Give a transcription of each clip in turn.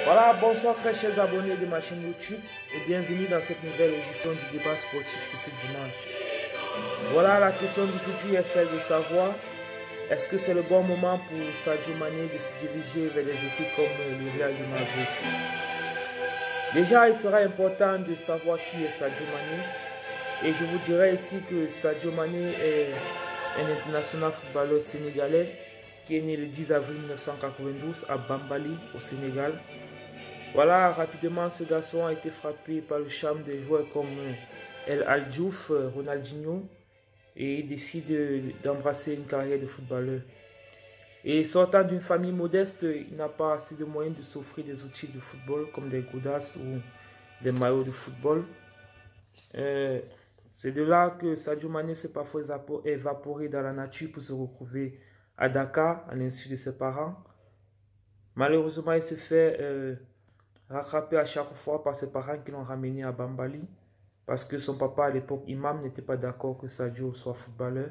Voilà, bonsoir très chers abonnés de ma chaîne YouTube et bienvenue dans cette nouvelle édition du débat sportif de ce dimanche. Voilà, la question d'aujourd'hui est celle de savoir est-ce que c'est le bon moment pour Sadio Mané de se diriger vers des équipes comme le Real de Madrid. Déjà, il sera important de savoir qui est Sadio Mané et je vous dirais ici que Sadio Mané est un international footballeur sénégalais qui est né le 10 avril 1992 à Bambali au Sénégal. Voilà, rapidement, ce garçon a été frappé par le charme des joueurs comme El Aldiouf, Ronaldinho, et il décide d'embrasser une carrière de footballeur. Et sortant d'une famille modeste, il n'a pas assez de moyens de s'offrir des outils de football comme des godasses ou des maillots de football. C'est de là que Sadio Mané s'est parfois évaporé dans la nature pour se retrouver à Dakar à l'insu de ses parents. Malheureusement, il se fait rattrapé à chaque fois par ses parents qui l'ont ramené à Bambali parce que son papa à l'époque imam n'était pas d'accord que Sadio soit footballeur.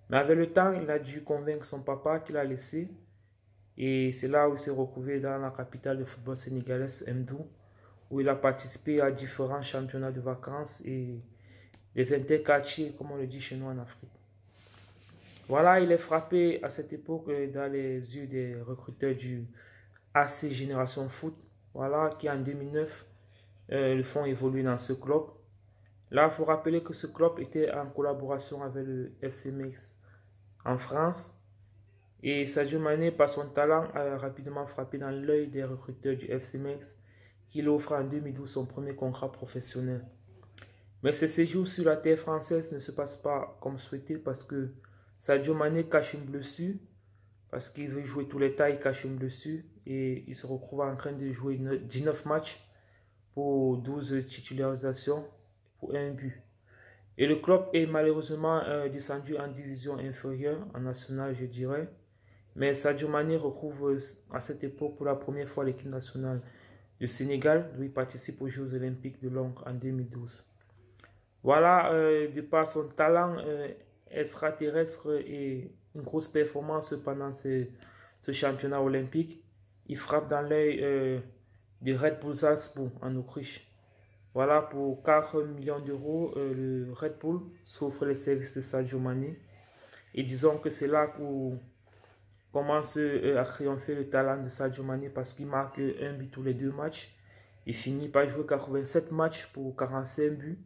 Mais avec le temps, il a dû convaincre son papa qu'il a laissé et c'est là où il s'est retrouvé dans la capitale de football sénégalaise, Mdou, où il a participé à différents championnats de vacances et les interquartiers, comme on le dit chez nous en Afrique. Voilà, il est frappé à cette époque dans les yeux des recruteurs du AC Génération Foot. Voilà, qui en 2009 le font évoluer dans ce club. Là, il faut rappeler que ce club était en collaboration avec le FC Metz en France. Et Sadio Mané, par son talent, a rapidement frappé dans l'œil des recruteurs du FC Metz, qui lui offre en 2012 son premier contrat professionnel. Mais ce séjour sur la terre française ne se passe pas comme souhaité parce que Sadio Mané cache une blessure. Parce qu'il veut jouer tous les temps, il cache une blessure et il se retrouve en train de jouer 19 matchs pour 12 titularisations pour un but. Et le club est malheureusement descendu en division inférieure, en nationale je dirais. Mais Sadio Mané retrouve à cette époque pour la première fois l'équipe nationale du Sénégal, où il participe aux Jeux Olympiques de Londres en 2012. Voilà, de par son talent extraterrestre et une grosse performance pendant ce championnat olympique, il frappe dans l'œil de Red Bull Salzbourg en Autriche. Voilà, pour 4 millions d'euros, le Red Bull s'offre les services de Sadio Mané. Et disons que c'est là où commence à triompher le talent de Sadio Mané parce qu'il marque un but tous les 2 matchs. Il finit par jouer 87 matchs pour 45 buts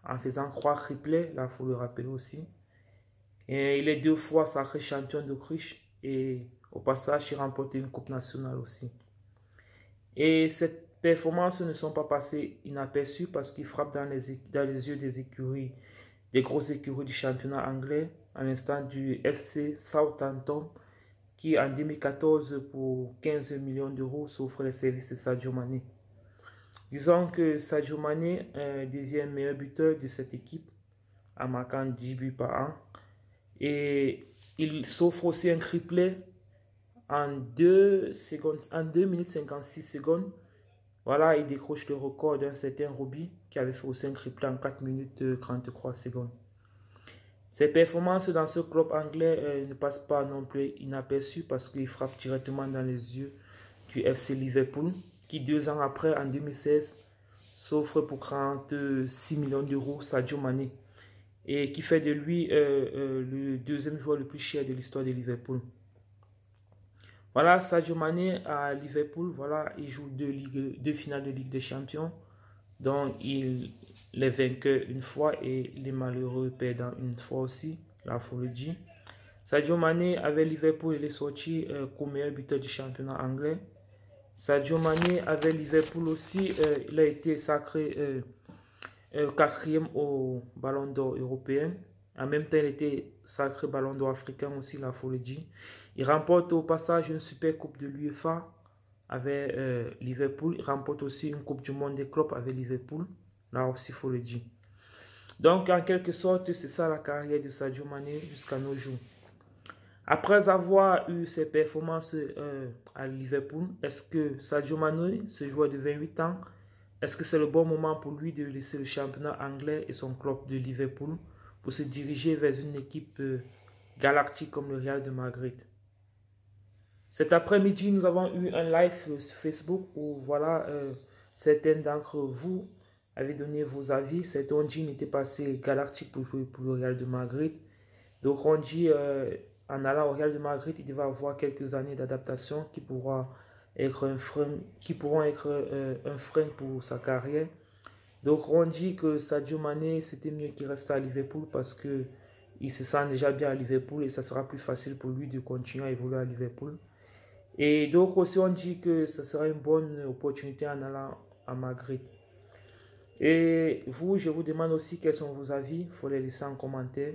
en faisant 3 triplés, là il faut le rappeler aussi. Et il est 2 fois sacré champion d'Autriche et au passage il remporte une coupe nationale aussi. Et ces performances ne sont pas passées inaperçues parce qu'il frappe dans les yeux des écuries, des grosses écuries du championnat anglais, à l'instant du FC Southampton qui en 2014 pour 15 millions d'euros s'offre les services de Sadio Mané. Disons que Sadio Mané devient meilleur buteur de cette équipe en marquant 10 buts par an. Et il s'offre aussi un triplé en 2 minutes 56 secondes. Voilà, il décroche le record d'un certain Roby qui avait fait aussi un triplé en 4 minutes 33 secondes. Ses performances dans ce club anglais ne passent pas non plus inaperçues parce qu'il frappe directement dans les yeux du FC Liverpool qui 2 ans après, en 2016, s'offre pour 46 millions d'euros Sadio Mané et qui fait de lui le deuxième joueur le plus cher de l'histoire de Liverpool. Voilà, Sadio Mané à Liverpool, voilà, il joue 2 finales de Ligue des Champions, dont il est vainqueur une fois et les malheureux perdant une fois aussi, là il faut le dire. Sadio Mané avec Liverpool, il est sorti comme meilleur buteur du championnat anglais. Sadio Mané avec Liverpool aussi, il a été sacré 4e au Ballon d'Or européen. En même temps, il était sacré Ballon d'Or africain aussi, là, il faut le dire. Il remporte au passage une super coupe de l'UEFA avec Liverpool. Il remporte aussi une coupe du monde des clubs avec Liverpool. Là aussi, il faut le dire. Donc, en quelque sorte, c'est ça la carrière de Sadio Mané jusqu'à nos jours. Après avoir eu ses performances à Liverpool, est-ce que Sadio Mané, ce joueur de 28 ans, est-ce que c'est le bon moment pour lui de laisser le championnat anglais et son club de Liverpool pour se diriger vers une équipe galactique comme le Real de Madrid? Cet après-midi, nous avons eu un live sur Facebook où voilà, certains d'entre vous avaient donné vos avis. Cet Ondji n'était pas assez galactique pour jouer pour le Real de Madrid. Donc Ondji, en allant au Real de Madrid, il devait avoir quelques années d'adaptation qui pourront être un frein pour sa carrière. Donc on dit que Sadio Mané, c'était mieux qu'il reste à Liverpool parce que il se sent déjà bien à Liverpool et ça sera plus facile pour lui de continuer à évoluer à Liverpool. Et donc aussi on dit que ça sera une bonne opportunité en allant à Madrid. Et vous, je vous demande aussi quels sont vos avis, il faut les laisser en commentaire.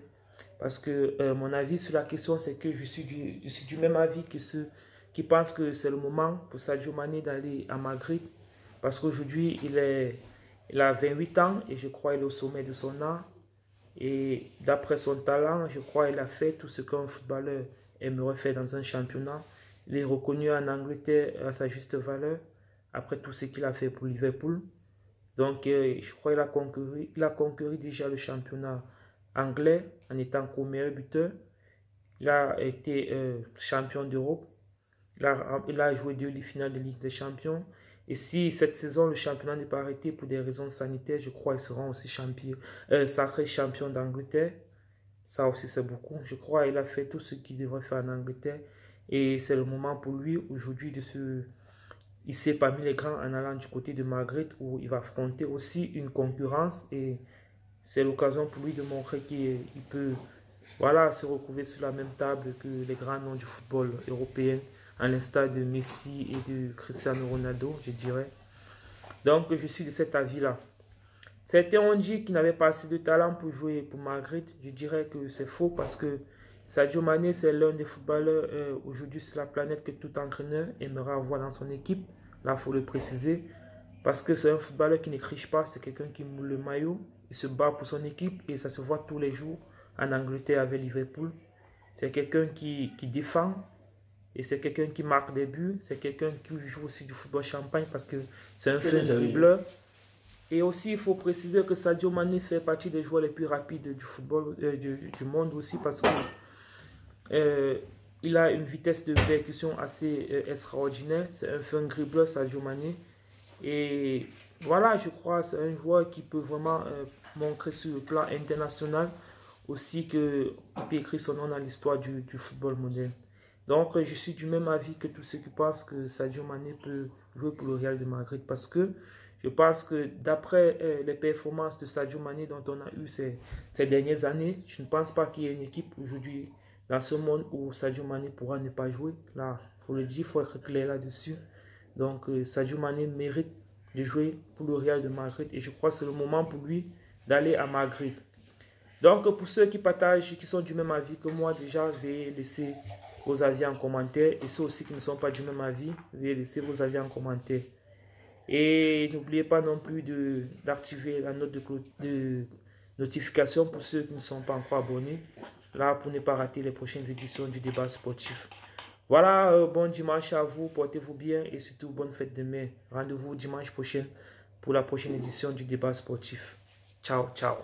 Parce que mon avis sur la question, c'est que je suis du même avis que ceux qui pensent que c'est le moment pour Sadio Mané d'aller à Madrid. Parce qu'aujourd'hui, il a 28 ans et je crois qu'il est au sommet de son art. Et d'après son talent, je crois qu'il a fait tout ce qu'un footballeur aimerait faire dans un championnat. Il est reconnu en Angleterre à sa juste valeur, après tout ce qu'il a fait pour Liverpool. Donc, je crois qu'il a conquéri déjà le championnat anglais en étant co-meilleur buteur. Il a été champion d'Europe. Il a joué 2 finales de Ligue des Champions. Et si cette saison, le championnat n'est pas arrêté pour des raisons sanitaires, je crois qu'il sera aussi sacré champion d'Angleterre. Ça aussi, c'est beaucoup. Je crois qu'il a fait tout ce qu'il devrait faire en Angleterre. Et c'est le moment pour lui, aujourd'hui, de se hisser parmi les grands en allant du côté de Madrid, où il va affronter aussi une concurrence. Et c'est l'occasion pour lui de montrer qu'il peut voilà, se retrouver sur la même table que les grands noms du football européen, à l'instar de Messi et de Cristiano Ronaldo, je dirais. Donc, je suis de cet avis-là. Certains ont dit qu'il n'avait pas assez de talent pour jouer pour Madrid. Je dirais que c'est faux parce que Sadio Mané, c'est l'un des footballeurs aujourd'hui sur la planète que tout entraîneur aimerait avoir dans son équipe. Là, il faut le préciser. Parce que c'est un footballeur qui ne triche pas, c'est quelqu'un qui moule le maillot. Il se bat pour son équipe et ça se voit tous les jours en Angleterre avec Liverpool. C'est quelqu'un qui défend et c'est quelqu'un qui marque des buts. C'est quelqu'un qui joue aussi du football champagne parce que c'est un fin dribbleur. Et aussi, il faut préciser que Sadio Mané fait partie des joueurs les plus rapides du football du monde aussi parce que il a une vitesse de percussion assez extraordinaire. C'est un fin dribbleur, Sadio Mané. Et voilà, je crois que c'est un joueur qui peut vraiment montrer sur le plan international aussi qu'il peut écrire son nom dans l'histoire du football moderne. Donc, je suis du même avis que tous ceux qui pensent que Sadio Mané peut jouer pour le Real de Madrid parce que je pense que d'après les performances de Sadio Mané dont on a eu ces dernières années, je ne pense pas qu'il y ait une équipe aujourd'hui dans ce monde où Sadio Mané pourra ne pas jouer. Là, il faut le dire, il faut être clair là-dessus. Donc, Sadio Mané mérite de jouer pour le Real de Madrid et je crois que c'est le moment pour lui d'aller à Madrid. Donc, pour ceux qui partagent, qui sont du même avis que moi, déjà, veuillez laisser vos avis en commentaire. Et ceux aussi qui ne sont pas du même avis, veuillez laisser vos avis en commentaire. Et n'oubliez pas non plus d'activer la note de notification pour ceux qui ne sont pas encore abonnés. Là, pour ne pas rater les prochaines éditions du débat sportif. Voilà, bon dimanche à vous, portez-vous bien et surtout bonne fête de mai. Rendez-vous dimanche prochain pour la prochaine édition du débat sportif. Ciao, ciao.